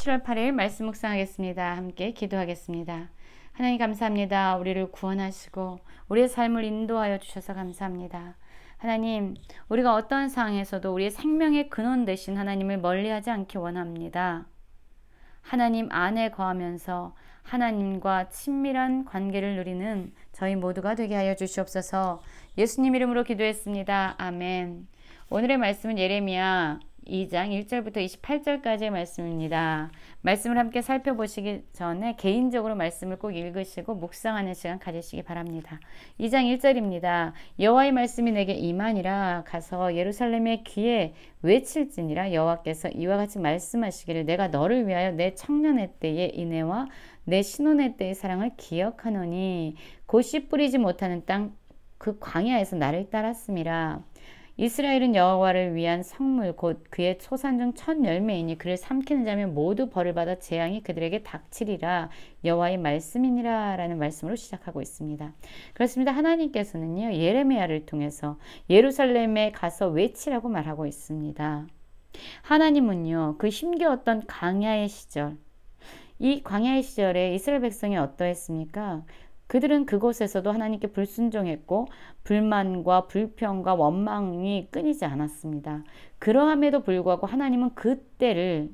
7월 8일 말씀 묵상하겠습니다. 함께 기도하겠습니다. 하나님 감사합니다. 우리를 구원하시고 우리의 삶을 인도하여 주셔서 감사합니다. 하나님, 우리가 어떠한 상황에서도 우리의 생명의 근원 되신 하나님을 멀리하지 않기 원합니다. 하나님 안에 거하면서 하나님과 친밀한 관계를 누리는 저희 모두가 되게 하여 주시옵소서. 예수님 이름으로 기도했습니다. 아멘. 오늘의 말씀은 예레미야 2장 1절부터 28절까지의 말씀입니다. 말씀을 함께 살펴보시기 전에 개인적으로 말씀을 꼭 읽으시고 묵상하는 시간 가지시기 바랍니다. 2장 1절입니다. 여호와의 말씀이 내게 임하니라. 가서 예루살렘의 귀에 외칠지니라. 여호와께서 이와 같이 말씀하시기를 내가 너를 위하여 내 청년의 때의 인애와 내 신혼의 때의 사랑을 기억하노니 곧 씨 뿌리지 못하는 땅 그 광야에서 나를 따랐음이라. 이스라엘은 여호와를 위한 성물 곧 그의 초산 중 첫 열매이니 그를 삼키는 자면 모두 벌을 받아 재앙이 그들에게 닥치리라. 여호와의 말씀이니라 라는 말씀으로 시작하고 있습니다. 그렇습니다. 하나님께서는요 예레미야를 통해서 예루살렘에 가서 외치라고 말하고 있습니다. 하나님은요 그 힘겨웠던 광야의 시절, 이 광야의 시절에 이스라엘 백성이 어떠했습니까? 그들은 그곳에서도 하나님께 불순종했고 불만과 불평과 원망이 끊이지 않았습니다. 그러함에도 불구하고 하나님은 그 때를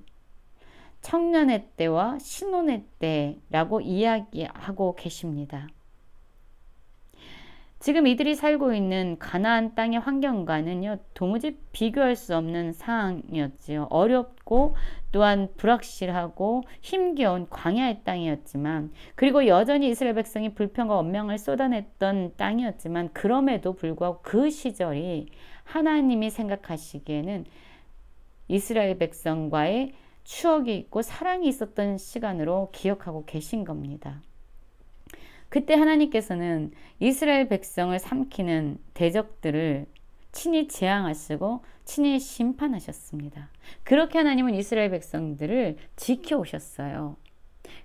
청년의 때와 신혼의 때라고 이야기하고 계십니다. 지금 이들이 살고 있는 가나안 땅의 환경과는요 도무지 비교할 수 없는 상황이었지요. 어렵고 또한 불확실하고 힘겨운 광야의 땅이었지만, 그리고 여전히 이스라엘 백성이 불평과 원망을 쏟아냈던 땅이었지만, 그럼에도 불구하고 그 시절이 하나님이 생각하시기에는 이스라엘 백성과의 추억이 있고 사랑이 있었던 시간으로 기억하고 계신 겁니다. 그때 하나님께서는 이스라엘 백성을 삼키는 대적들을 친히 재앙하시고 친히 심판하셨습니다. 그렇게 하나님은 이스라엘 백성들을 지켜오셨어요.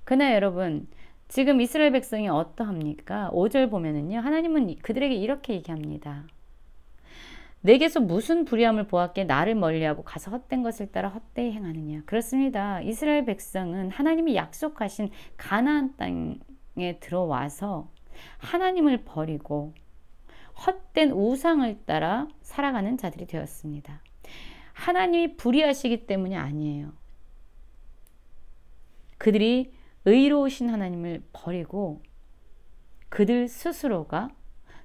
그러나 여러분, 지금 이스라엘 백성이 어떠합니까? 5절 보면은요, 하나님은 그들에게 이렇게 얘기합니다. 내게서 무슨 불의함을 보았기에 나를 멀리하고 가서 헛된 것을 따라 헛되이 행하느냐. 그렇습니다. 이스라엘 백성은 하나님이 약속하신 가나안 땅에 들어와서 하나님을 버리고 헛된 우상을 따라 살아가는 자들이 되었습니다. 하나님이 불의하시기 때문이 아니에요. 그들이 의로우신 하나님을 버리고 그들 스스로가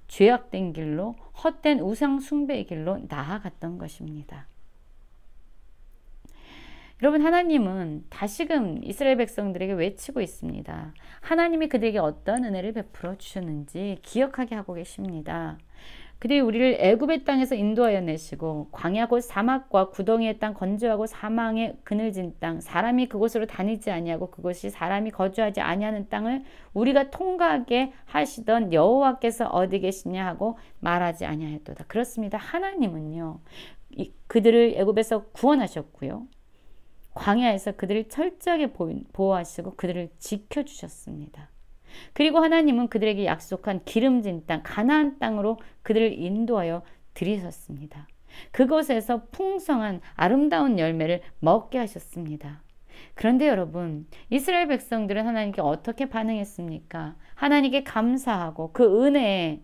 죄악된 길로 헛된 우상 숭배의 길로 나아갔던 것입니다. 여러분, 하나님은 다시금 이스라엘 백성들에게 외치고 있습니다. 하나님이 그들에게 어떤 은혜를 베풀어 주셨는지 기억하게 하고 계십니다. 그들이 우리를 애굽의 땅에서 인도하여 내시고 광야 곧 사막과 구덩이의 땅, 건조하고 사망의 그늘진 땅, 사람이 그곳으로 다니지 아니하고 그곳이 사람이 거주하지 아니하는 땅을 우리가 통과하게 하시던 여호와께서 어디 계시냐 하고 말하지 아니하였도다. 그렇습니다. 하나님은요 그들을 애굽에서 구원하셨고요, 광야에서 그들을 철저하게 보호하시고 그들을 지켜주셨습니다. 그리고 하나님은 그들에게 약속한 기름진 땅, 가나안 땅으로 그들을 인도하여 들이셨습니다. 그곳에서 풍성한 아름다운 열매를 먹게 하셨습니다. 그런데 여러분, 이스라엘 백성들은 하나님께 어떻게 반응했습니까? 하나님께 감사하고 그 은혜에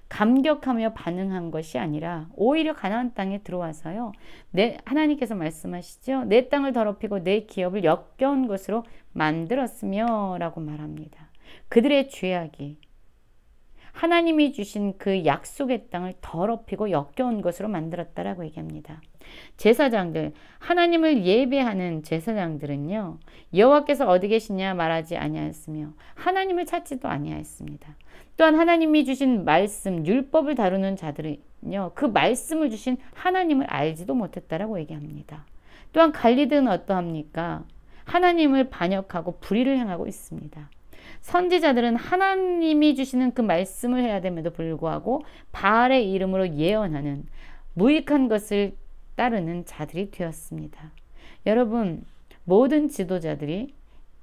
감격하며 반응한 것이 아니라 오히려 가나안 땅에 들어와서요, 하나님께서 말씀하시죠. 내 땅을 더럽히고 내 기업을 역겨운 것으로 만들었으며 라고 말합니다. 그들의 죄악이 하나님이 주신 그 약속의 땅을 더럽히고 역겨운 것으로 만들었다라고 얘기합니다. 제사장들, 하나님을 예배하는 제사장들은요, 여호와께서 어디 계시냐 말하지 아니하였으며 하나님을 찾지도 아니하였습니다. 또한 하나님이 주신 말씀, 율법을 다루는 자들은요, 그 말씀을 주신 하나님을 알지도 못했다라고 얘기합니다. 또한 갈리드는 어떠합니까? 하나님을 반역하고 불의를 행하고 있습니다. 선지자들은 하나님이 주시는 그 말씀을 해야 됨에도 불구하고 바알의 이름으로 예언하는 무익한 것을 따르는 자들이 되었습니다. 여러분, 모든 지도자들이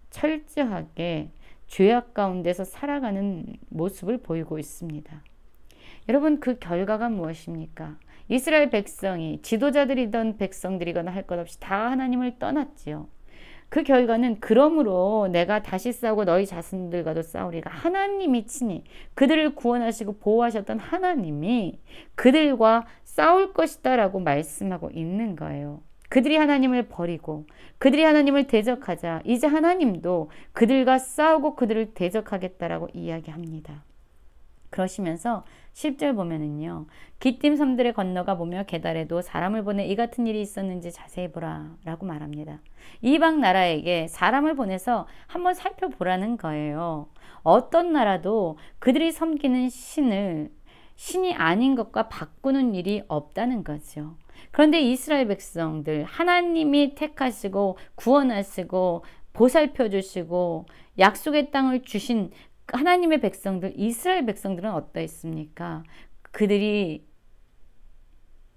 철저하게 죄악 가운데서 살아가는 모습을 보이고 있습니다. 여러분, 그 결과가 무엇입니까? 이스라엘 백성이 지도자들이던 백성들이거나 할 것 없이 다 하나님을 떠났지요. 그 결과는 그러므로 내가 다시 싸우고 너희 자손들과도 싸우리가 하나님이 친히 그들을 구원하시고 보호하셨던 하나님이 그들과 싸울 것이다 라고 말씀하고 있는 거예요. 그들이 하나님을 버리고 그들이 하나님을 대적하자 이제 하나님도 그들과 싸우고 그들을 대적하겠다라고 이야기합니다. 그러시면서 10절 보면은요. 기띔 섬들의 건너가 보며 게달에도 사람을 보내 이 같은 일이 있었는지 자세히 보라 라고 말합니다. 이방 나라에게 사람을 보내서 한번 살펴보라는 거예요. 어떤 나라도 그들이 섬기는 신이 아닌 것과 바꾸는 일이 없다는 거죠. 그런데 이스라엘 백성들 하나님이 택하시고 구원하시고 보살펴 주시고 약속의 땅을 주신 하나님의 백성들, 이스라엘 백성들은 어떠했습니까? 그들이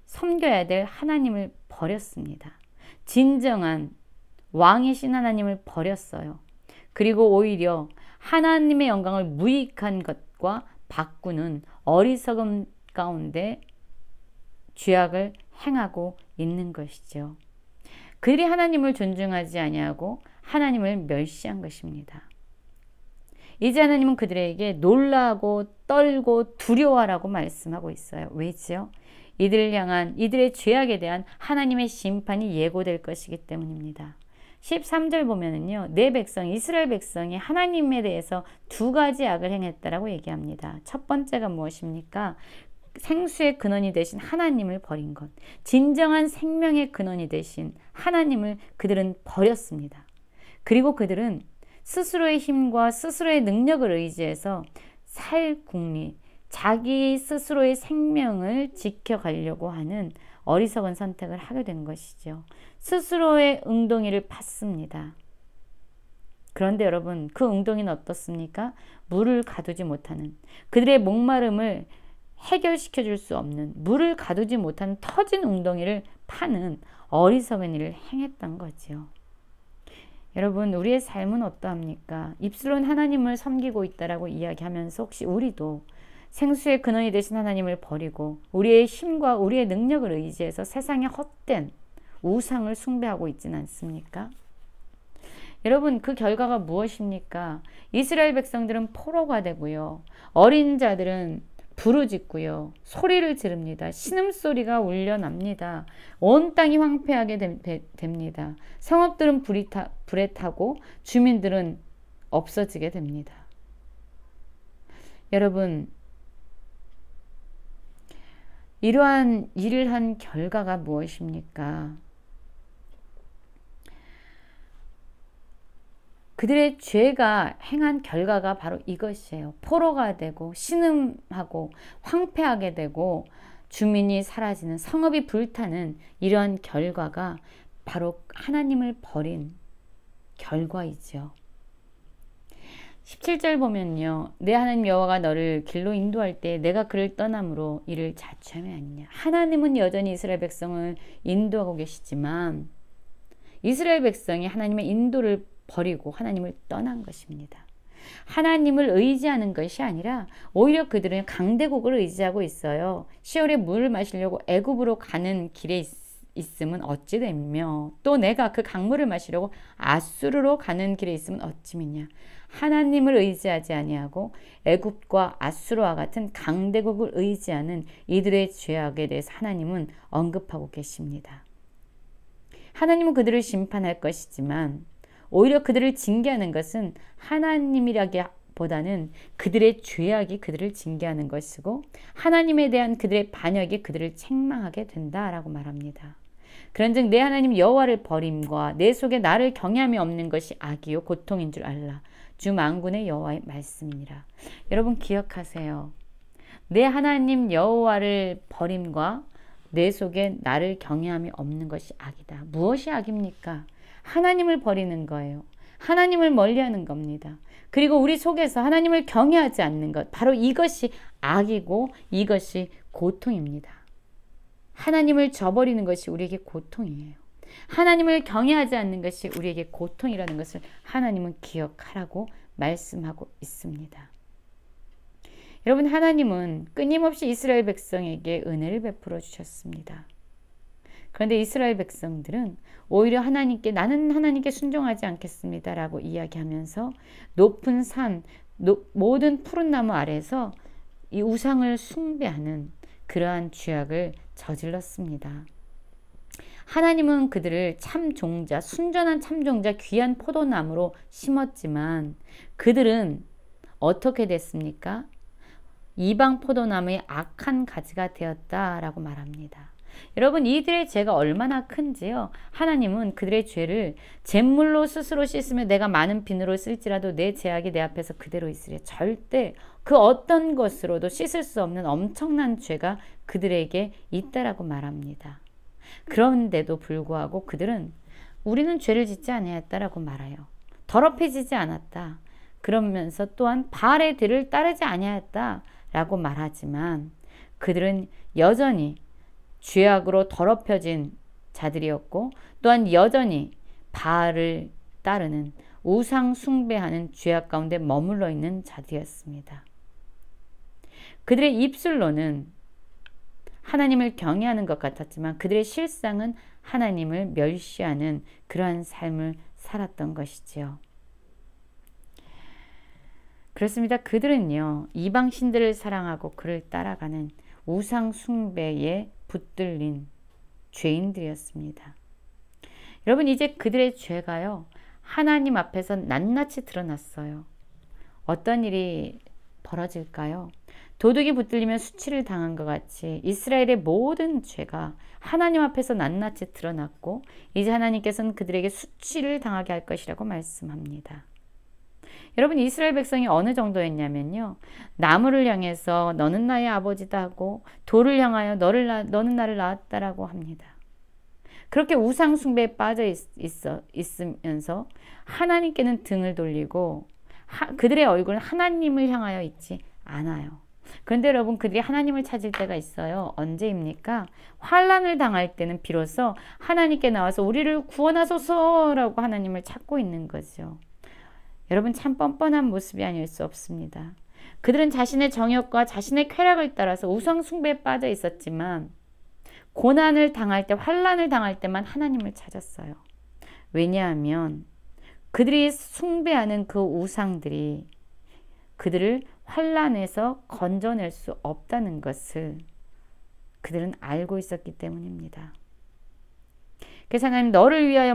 섬겨야 될 하나님을 버렸습니다. 진정한 왕이신 하나님을 버렸어요. 그리고 오히려 하나님의 영광을 무익한 것과 바꾸는 어리석음 가운데 죄악을 행하고 있는 것이죠. 그들이 하나님을 존중하지 아니하고 하나님을 멸시한 것입니다. 이제 하나님은 그들에게 놀라고 떨고 두려워하라고 말씀하고 있어요. 왜지요? 이들을 향한 이들의 죄악에 대한 하나님의 심판이 예고될 것이기 때문입니다. 13절 보면은요. 내 백성 이스라엘 백성이 하나님에 대해서 두 가지 악을 행했다라고 얘기합니다. 첫 번째가 무엇입니까? 생수의 근원이 되신 하나님을 버린 것. 진정한 생명의 근원이 되신 하나님을 그들은 버렸습니다. 그리고 그들은 스스로의 힘과 스스로의 능력을 의지해서 살궁리, 자기 스스로의 생명을 지켜가려고 하는 어리석은 선택을 하게 된 것이죠. 스스로의 웅덩이를 팠습니다. 그런데 여러분, 그 웅덩이는 어떻습니까? 물을 가두지 못하는, 그들의 목마름을 해결시켜 줄 수 없는, 물을 가두지 못하는 터진 웅덩이를 파는 어리석은 일을 행했던 거죠. 여러분, 우리의 삶은 어떠합니까? 입술로는 하나님을 섬기고 있다라고 이야기하면서 혹시 우리도 생수의 근원이 되신 하나님을 버리고 우리의 힘과 우리의 능력을 의지해서 세상의 헛된 우상을 숭배하고 있지는 않습니까? 여러분, 그 결과가 무엇입니까? 이스라엘 백성들은 포로가 되고요. 어린 자들은 부르짖고요. 소리를 지릅니다. 신음소리가 울려납니다. 온 땅이 황폐하게 됩니다. 성읍들은 불에 타고 주민들은 없어지게 됩니다. 여러분, 이러한 일을 한 결과가 무엇입니까? 그들의 죄가 행한 결과가 바로 이것이에요. 포로가 되고 신음하고 황폐하게 되고 주민이 사라지는, 성읍이 불타는 이러한 결과가 바로 하나님을 버린 결과이죠. 17절 보면요. 내 하나님 여호와가 너를 길로 인도할 때 내가 그를 떠남으로 이를 자초하면 아니냐. 하나님은 여전히 이스라엘 백성을 인도하고 계시지만 이스라엘 백성이 하나님의 인도를 버리고 하나님을 떠난 것입니다. 하나님을 의지하는 것이 아니라 오히려 그들은 강대국을 의지하고 있어요. 시월에 물을 마시려고 애굽으로 가는 길에 있으면 어찌 되며 또 내가 그 강물을 마시려고 아수르로 가는 길에 있으면 어찌 믿냐. 하나님을 의지하지 아니하고 애굽과 아수르와 같은 강대국을 의지하는 이들의 죄악에 대해서 하나님은 언급하고 계십니다. 하나님은 그들을 심판할 것이지만 오히려 그들을 징계하는 것은 하나님이라기보다는 그들의 죄악이 그들을 징계하는 것이고 하나님에 대한 그들의 반역이 그들을 책망하게 된다라고 말합니다. 그런즉 내 하나님 여호와를 버림과 내 속에 나를 경외함이 없는 것이 악이요 고통인 줄 알라. 주 만군의 여호와의 말씀이니라. 여러분 기억하세요. 내 하나님 여호와를 버림과 내 속에 나를 경외함이 없는 것이 악이다. 무엇이 악입니까? 하나님을 버리는 거예요. 하나님을 멀리하는 겁니다. 그리고 우리 속에서 하나님을 경외하지 않는 것, 바로 이것이 악이고 이것이 고통입니다. 하나님을 저버리는 것이 우리에게 고통이에요. 하나님을 경외하지 않는 것이 우리에게 고통이라는 것을 하나님은 기억하라고 말씀하고 있습니다. 여러분, 하나님은 끊임없이 이스라엘 백성에게 은혜를 베풀어 주셨습니다. 그런데 이스라엘 백성들은 오히려 하나님께 나는 하나님께 순종하지 않겠습니다 라고 이야기하면서 높은 산, 모든 푸른 나무 아래서 이 우상을 숭배하는 그러한 죄악을 저질렀습니다. 하나님은 그들을 참 종자, 순전한 참 종자, 귀한 포도나무로 심었지만 그들은 어떻게 됐습니까? 이방 포도나무의 악한 가지가 되었다라고 말합니다. 여러분, 이들의 죄가 얼마나 큰지요. 하나님은 그들의 죄를 잿물로 스스로 씻으며 내가 많은 비누로 쓸지라도 내 죄악이 내 앞에서 그대로 있으리. 절대 그 어떤 것으로도 씻을 수 없는 엄청난 죄가 그들에게 있다라고 말합니다. 그런데도 불구하고 그들은 우리는 죄를 짓지 아니하였다라고 말해요. 더럽혀지지 않았다. 그러면서 또한 바알의 뒤를 따르지 아니하였다라고 말하지만 그들은 여전히 죄악으로 더럽혀진 자들이었고 또한 여전히 바알을 따르는 우상 숭배하는 죄악 가운데 머물러 있는 자들이었습니다. 그들의 입술로는 하나님을 경외하는 것 같았지만 그들의 실상은 하나님을 멸시하는 그러한 삶을 살았던 것이지요. 그렇습니다. 그들은요, 이방 신들을 사랑하고 그를 따라가는 우상 숭배에 붙들린 죄인들이었습니다. 여러분, 이제 그들의 죄가요, 하나님 앞에서 낱낱이 드러났어요. 어떤 일이 벌어질까요? 도둑이 붙들리면 수치를 당한 것 같이 이스라엘의 모든 죄가 하나님 앞에서 낱낱이 드러났고 이제 하나님께서는 그들에게 수치를 당하게 할 것이라고 말씀합니다. 여러분, 이스라엘 백성이 어느 정도였냐면요, 나무를 향해서 너는 나의 아버지다 하고 돌을 향하여 너는 나를 낳았다라고 합니다. 그렇게 우상 숭배에 빠져 있으면서 하나님께는 등을 돌리고 그들의 얼굴은 하나님을 향하여 있지 않아요. 그런데 여러분, 그들이 하나님을 찾을 때가 있어요. 언제입니까? 환난을 당할 때는 비로소 하나님께 나와서 우리를 구원하소서라고 하나님을 찾고 있는 거죠. 여러분, 참 뻔뻔한 모습이 아닐 수 없습니다. 그들은 자신의 정욕과 자신의 쾌락을 따라서 우상 숭배에 빠져 있었지만 고난을 당할 때, 환난을 당할 때만 하나님을 찾았어요. 왜냐하면 그들이 숭배하는 그 우상들이 그들을 환난에서 건져낼 수 없다는 것을 그들은 알고 있었기 때문입니다. 그래서 하나님, 너를 위하여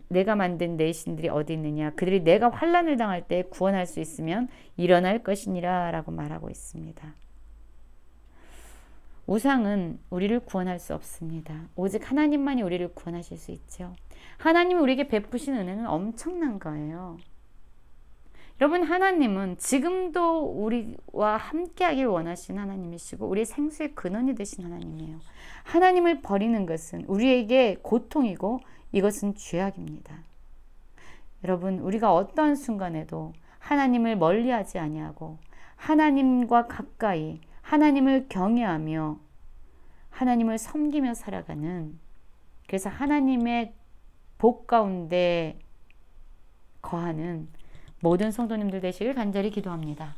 내가 만든 내 신들이 어디 있느냐? 그들이 내가 환난을 당할 때 구원할 수 있으면 일어날 것이니라 라고 말하고 있습니다. 우상은 우리를 구원할 수 없습니다. 오직 하나님만이 우리를 구원하실 수 있죠. 하나님이 우리에게 베푸신 은혜는 엄청난 거예요. 여러분, 하나님은 지금도 우리와 함께하길 원하시는 하나님이시고 우리의 생수의 근원이 되신 하나님이에요. 하나님을 버리는 것은 우리에게 고통이고 이것은 죄악입니다. 여러분, 우리가 어떠한 순간에도 하나님을 멀리하지 아니하고 하나님과 가까이 하나님을 경외하며 하나님을 섬기며 살아가는, 그래서 하나님의 복 가운데 거하는 모든 성도님들 되시길 간절히 기도합니다.